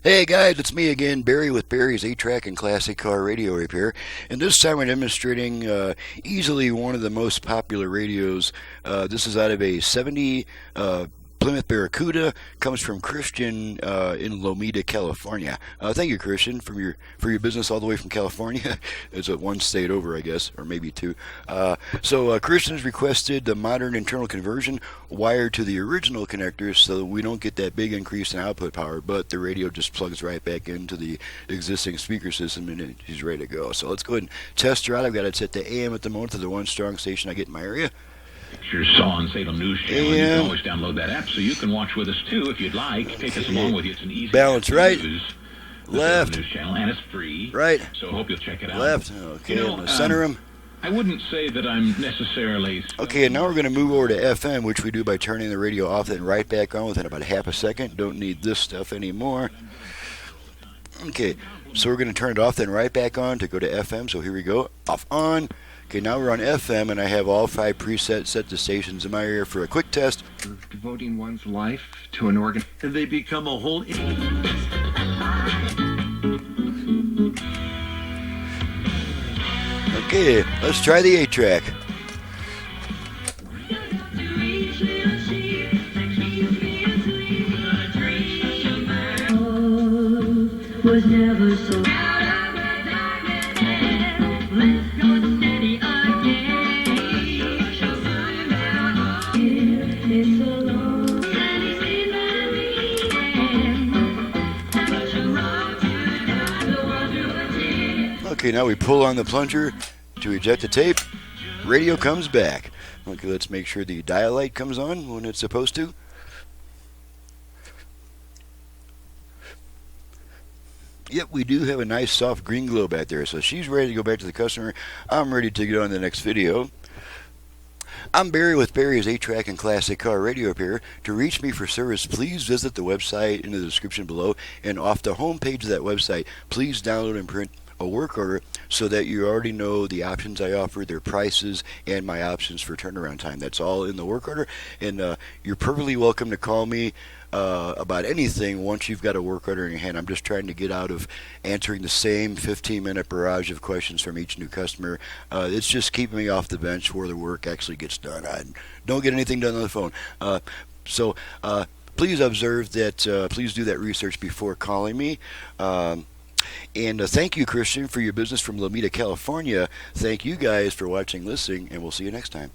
Hey guys, it's me again, Barry with Barry's 8-Track and Classic Car Radio Repair. And this time we're demonstrating easily one of the most popular radios. This is out of a 70 Plymouth Barracuda. Comes from Christian in Lomita, California. Thank you, Christian, for your business all the way from California. It's one state over, I guess, or maybe two. So Christian has requested the modern internal conversion wired to the original connectors, so that we don't get that big increase in output power, but the radio just plugs right back into the existing speaker system, and he's ready to go. So let's go ahead and test her out. I've got it set to AM at the moment, to the one strong station I get in my area. Pictures saw on Salem News Channel. You can always download that app so you can watch with us too if you'd like. Take us along with you. It's an easy balance right, left, News Channel, and it's free. Right. So I hope you'll check it out. Left. Okay, I'm gonna center him. I wouldn't say that I'm necessarily. Okay, and now we're going to move over to FM, which we do by turning the radio off and right back on within about half a second. Don't need this stuff anymore. Okay, so we're going to turn it off then right back on to go to FM. So here we go. Off, on. Okay, now we're on FM, and I have all 5 presets set to stations in my area for a quick test. Devoting one's life to an organ, and they become a whole. Okay, let's try the 8-track. Was never so. Okay, now we pull on the plunger to eject the tape. Radio comes back. Okay, let's make sure the dial light comes on when it's supposed to. Yep, we do have a nice soft green glow back there, so she's ready to go back to the customer. I'm ready to get on to the next video. I'm Barry with Barry's 8-Track and Classic Car Radio Repair. To reach me for service, please visit the website in the description below, and off the home page of that website, please download and print a work order so that you already know the options I offer, their prices, and my options for turnaround time. That's all in the work order, and you're perfectly welcome to call me about anything once you've got a work order in your hand. I'm just trying to get out of answering the same 15-minute barrage of questions from each new customer. It's just keeping me off the bench where the work actually gets done. I don't get anything done on the phone. So please observe that. Please do that research before calling me. And thank you, Christian, for your business from Lomita, California. Thank you guys for watching, listening, and we'll see you next time.